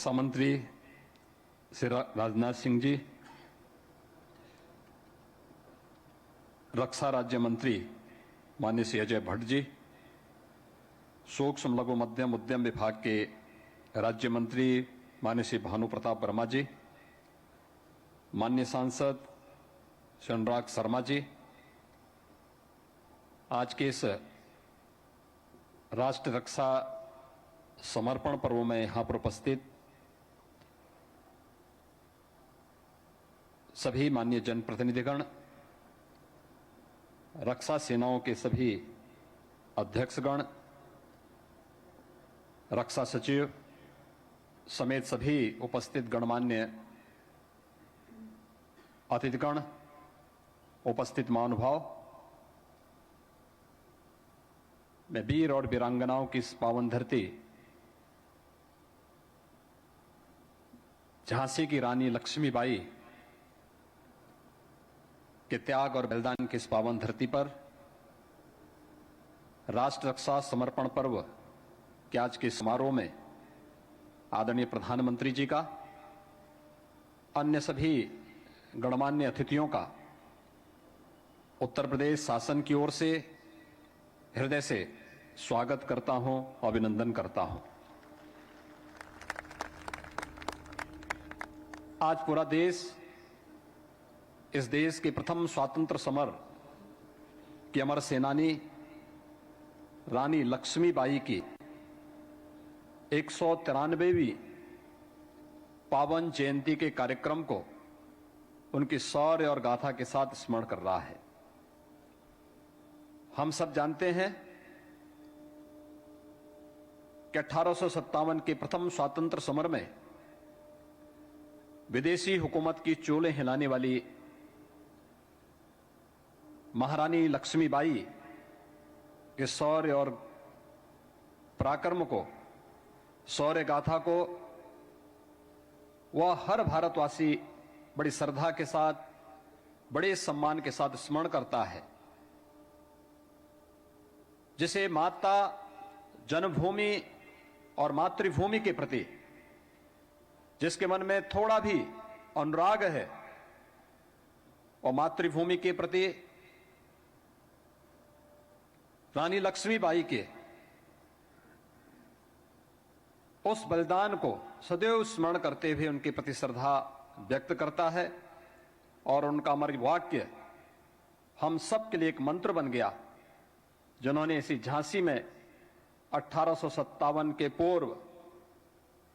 रक्षा मंत्री श्री राजनाथ सिंह जी, रक्षा राज्य मंत्री माननीय श्री अजय भट्ट जी, सूक्ष्म लघु मध्यम उद्यम विभाग के राज्य मंत्री माननीय श्री भानु प्रताप वर्मा जी, माननीय सांसद श्री अनुराग शर्मा जी, आज के इस राष्ट्र रक्षा समर्पण पर्व में यहां पर उपस्थित सभी माननीय जनप्रतिनिधिगण, रक्षा सेनाओं के सभी अध्यक्षगण, रक्षा सचिव समेत सभी उपस्थित गणमान्य अतिथिगण, उपस्थित महानुभाव, मैं वीर और वीरांगनाओं की इस पावन धरती झांसी की रानी लक्ष्मीबाई के त्याग और बलिदान की इस पावन धरती पर राष्ट्र रक्षा समर्पण पर्व के आज के समारोह में आदरणीय प्रधानमंत्री जी का, अन्य सभी गणमान्य अतिथियों का उत्तर प्रदेश शासन की ओर से हृदय से स्वागत करता हूं, अभिनंदन करता हूं। आज पूरा देश इस देश के प्रथम स्वतंत्र समर की अमर सेनानी रानी लक्ष्मीबाई की 193वीं पावन जयंती के कार्यक्रम को उनकी शौर्य और गाथा के साथ स्मरण कर रहा है। हम सब जानते हैं कि 1857 के प्रथम स्वातंत्र समर में विदेशी हुकूमत की चोलें हिलाने वाली महारानी लक्ष्मीबाई के शौर्य और पराक्रम को, शौर्य गाथा को वह हर भारतवासी बड़ी श्रद्धा के साथ, बड़े सम्मान के साथ स्मरण करता है। जिसे माता जन्मभूमि और मातृभूमि के प्रति जिसके मन में थोड़ा भी अनुराग है और मातृभूमि के प्रति रानी लक्ष्मीबाई के उस बलिदान को सदैव स्मरण करते हुए उनके प्रति श्रद्धा व्यक्त करता है। और उनका अमर वाक्य हम सब के लिए एक मंत्र बन गया, जिन्होंने इसी झांसी में 1857 के पूर्व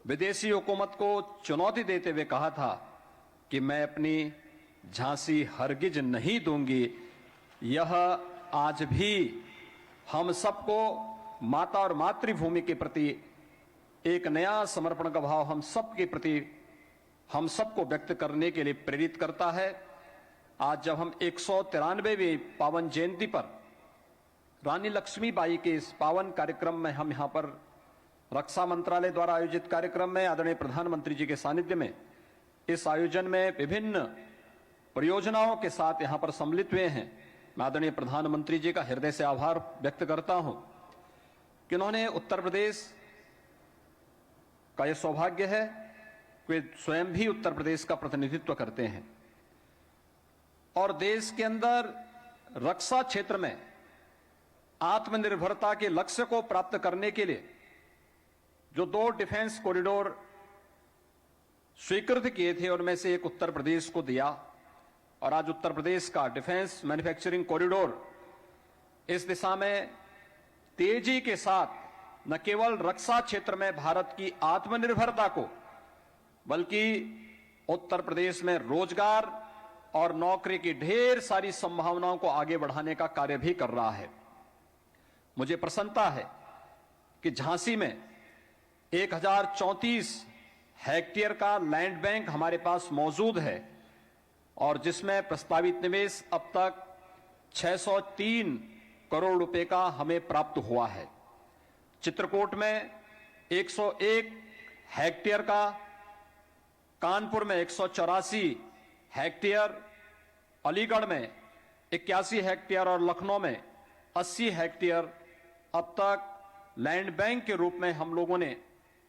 विदेशी हुकूमत को चुनौती देते हुए कहा था कि मैं अपनी झांसी हरगिज नहीं दूंगी। यह आज भी हम सबको माता और मातृभूमि के प्रति एक नया समर्पण का भाव हम सबके प्रति हम सबको व्यक्त करने के लिए प्रेरित करता है। आज जब हम 193वीं पावन जयंती पर रानी लक्ष्मीबाई के इस पावन कार्यक्रम में हम यहां पर रक्षा मंत्रालय द्वारा आयोजित कार्यक्रम में आदरणीय प्रधानमंत्री जी के सानिध्य में इस आयोजन में विभिन्न परियोजनाओं के साथ यहां पर सम्मिलित हुए हैं, मैं आदरणीय प्रधानमंत्री जी का हृदय से आभार व्यक्त करता हूं कि उन्होंने उत्तर प्रदेश का यह सौभाग्य है कि वे स्वयं भी उत्तर प्रदेश का प्रतिनिधित्व करते हैं और देश के अंदर रक्षा क्षेत्र में आत्मनिर्भरता के लक्ष्य को प्राप्त करने के लिए जो 2 डिफेंस कॉरिडोर स्वीकृत किए थे उनमें से एक उत्तर प्रदेश को दिया। और आज उत्तर प्रदेश का डिफेंस मैन्युफैक्चरिंग कॉरिडोर इस दिशा में तेजी के साथ न केवल रक्षा क्षेत्र में भारत की आत्मनिर्भरता को, बल्कि उत्तर प्रदेश में रोजगार और नौकरी की ढेर सारी संभावनाओं को आगे बढ़ाने का कार्य भी कर रहा है। मुझे प्रसन्नता है कि झांसी में 1034 हेक्टेयर का लैंड बैंक हमारे पास मौजूद है और जिसमें प्रस्तावित निवेश अब तक 603 करोड़ रुपए का हमें प्राप्त हुआ है। चित्रकूट में 101 हेक्टेयर का, कानपुर में 184 हेक्टेयर, अलीगढ़ में 81 हेक्टेयर और लखनऊ में 80 हेक्टेयर अब तक लैंड बैंक के रूप में हम लोगों ने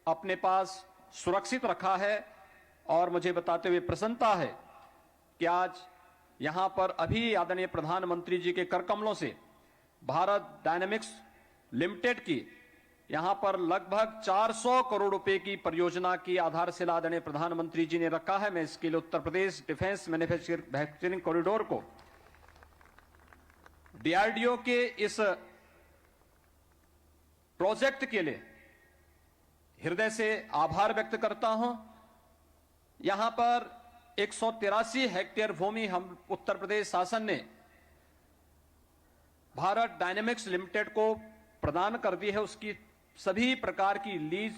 अपने पास सुरक्षित रखा है। और मुझे बताते हुए प्रसन्नता है कि आज यहां पर अभी आदरणीय प्रधानमंत्री जी के करकमलों से भारत डायनेमिक्स लिमिटेड की यहां पर लगभग 400 करोड़ रुपए की परियोजना की आधारशिला आदरणीय प्रधानमंत्री जी ने रखा है। मैं इसके लिए Uttar Pradesh defence manufacturing corridor को डीआरडीओ के इस प्रोजेक्ट के लिए हृदय से आभार व्यक्त करता हूं। यहां पर 183 हेक्टेयर भूमि हम उत्तर प्रदेश शासन ने भारत डायनेमिक्स लिमिटेड को प्रदान कर दी है। उसकी सभी प्रकार की लीज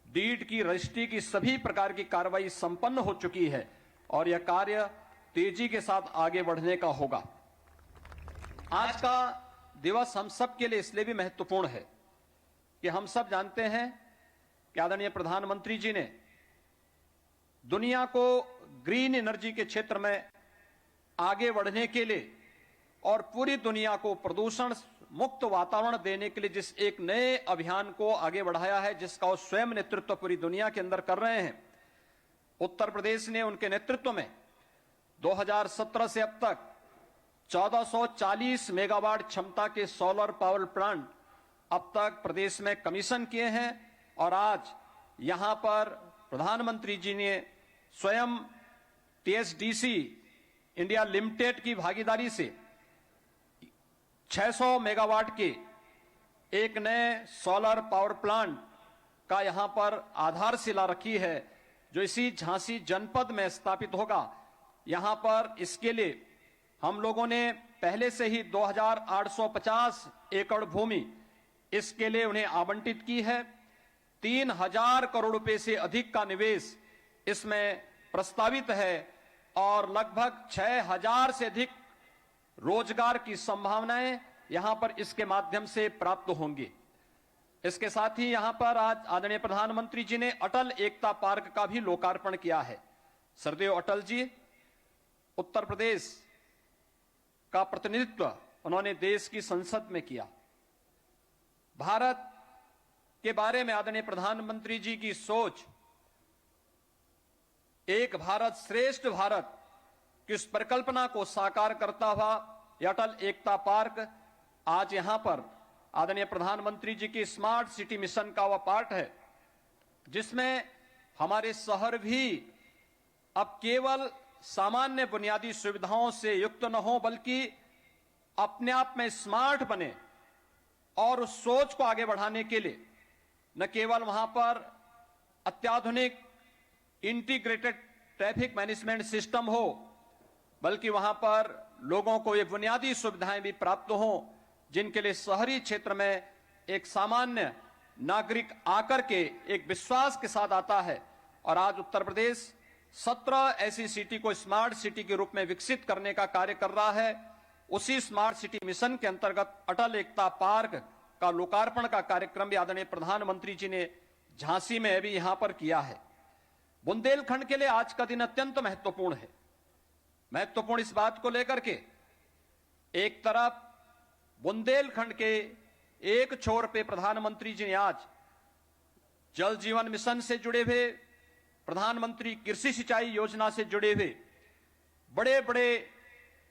डीड की रजिस्ट्री की सभी प्रकार की कार्रवाई संपन्न हो चुकी है और यह कार्य तेजी के साथ आगे बढ़ने का होगा। आज का दिवस हम सब के लिए इसलिए भी महत्वपूर्ण है कि हम सब जानते हैं कि आदरणीय प्रधानमंत्री जी ने दुनिया को ग्रीन एनर्जी के क्षेत्र में आगे बढ़ने के लिए और पूरी दुनिया को प्रदूषण मुक्त वातावरण देने के लिए जिस एक नए अभियान को आगे बढ़ाया है, जिसका वो स्वयं नेतृत्व पूरी दुनिया के अंदर कर रहे हैं, उत्तर प्रदेश ने उनके नेतृत्व में 2017 से अब तक 1440 मेगावाट क्षमता के सोलर पावर प्लांट अब तक प्रदेश में कमीशन किए हैं। और आज यहां पर प्रधानमंत्री जी ने स्वयं टीएसडीसी इंडिया लिमिटेड की भागीदारी से 600 मेगावाट के एक नए सोलर पावर प्लांट का यहां पर आधारशिला रखी है, जो इसी झांसी जनपद में स्थापित होगा। यहां पर इसके लिए हम लोगों ने पहले से ही 2850 एकड़ भूमि इसके लिए उन्हें आवंटित की है। 3000 करोड़ रुपए से अधिक का निवेश इसमें प्रस्तावित है और लगभग 6000 से अधिक रोजगार की संभावनाएं यहां पर इसके माध्यम से प्राप्त होंगी। इसके साथ ही यहां पर आज आदरणीय प्रधानमंत्री जी ने अटल एकता पार्क का भी लोकार्पण किया है। सरदेव अटल जी उत्तर प्रदेश का प्रतिनिधित्व उन्होंने देश की संसद में किया। भारत के बारे में आदरणीय प्रधानमंत्री जी की सोच, एक भारत श्रेष्ठ भारत की उस परिकल्पना को साकार करता हुआ यह अटल एकता पार्क आज यहां पर आदरणीय प्रधानमंत्री जी की स्मार्ट सिटी मिशन का वह पार्ट है, जिसमें हमारे शहर भी अब केवल सामान्य बुनियादी सुविधाओं से युक्त न हो, बल्कि अपने आप में स्मार्ट बने और उस सोच को आगे बढ़ाने के लिए न केवल वहां पर अत्याधुनिक इंटीग्रेटेड ट्रैफिक मैनेजमेंट सिस्टम हो, बल्कि वहां पर लोगों को ये बुनियादी सुविधाएं भी प्राप्त हों, जिनके लिए शहरी क्षेत्र में एक सामान्य नागरिक आकर के एक विश्वास के साथ आता है। और आज उत्तर प्रदेश 17 ऐसी सिटी को स्मार्ट सिटी के रूप में विकसित करने का कार्य कर रहा है। उसी स्मार्ट सिटी मिशन के अंतर्गत अटल एकता पार्क का लोकार्पण का कार्यक्रम भी आदरणीय प्रधानमंत्री जी ने झांसी में भी यहां पर किया है। बुंदेलखंड के लिए आज का दिन अत्यंत महत्वपूर्ण है। महत्वपूर्ण इस बात को लेकर के एक तरफ बुंदेलखंड के एक छोर पे प्रधानमंत्री जी ने आज जल जीवन मिशन से जुड़े हुए, प्रधानमंत्री कृषि सिंचाई योजना से जुड़े हुए बड़े बड़े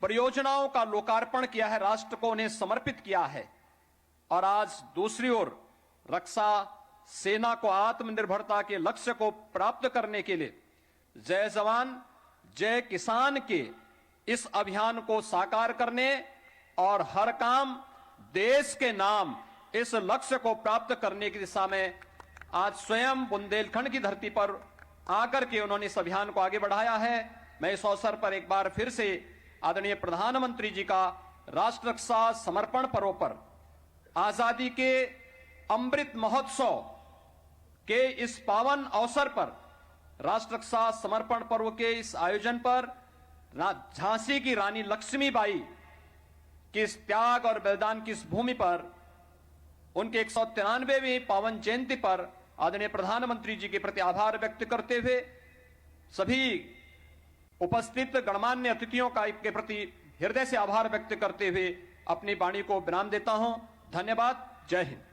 परियोजनाओं का लोकार्पण किया है, राष्ट्र को उन्हें समर्पित किया है। और आज दूसरी ओर रक्षा सेना को आत्मनिर्भरता के लक्ष्य को प्राप्त करने के लिए जय जवान जय किसान के इस अभियान को साकार करने और हर काम देश के नाम इस लक्ष्य को प्राप्त करने की दिशा में आज स्वयं बुंदेलखंड की धरती पर आकर के उन्होंने इस अभियान को आगे बढ़ाया है। मैं इस अवसर पर एक बार फिर से आदरणीय प्रधानमंत्री जी का राष्ट्र रक्षा समर्पण पर्व पर, आजादी के अमृत महोत्सव के इस पावन अवसर पर, राष्ट्र रक्षा समर्पण पर्व के इस आयोजन पर झांसी की रानी लक्ष्मीबाई के इस त्याग और बलिदान की इस भूमि पर उनके 193वीं पावन जयंती पर आदरणीय प्रधानमंत्री जी के प्रति आभार व्यक्त करते हुए सभी उपस्थित गणमान्य अतिथियों का के प्रति हृदय से आभार व्यक्त करते हुए अपनी वाणी को विराम देता हूं। धन्यवाद। जय हिंद।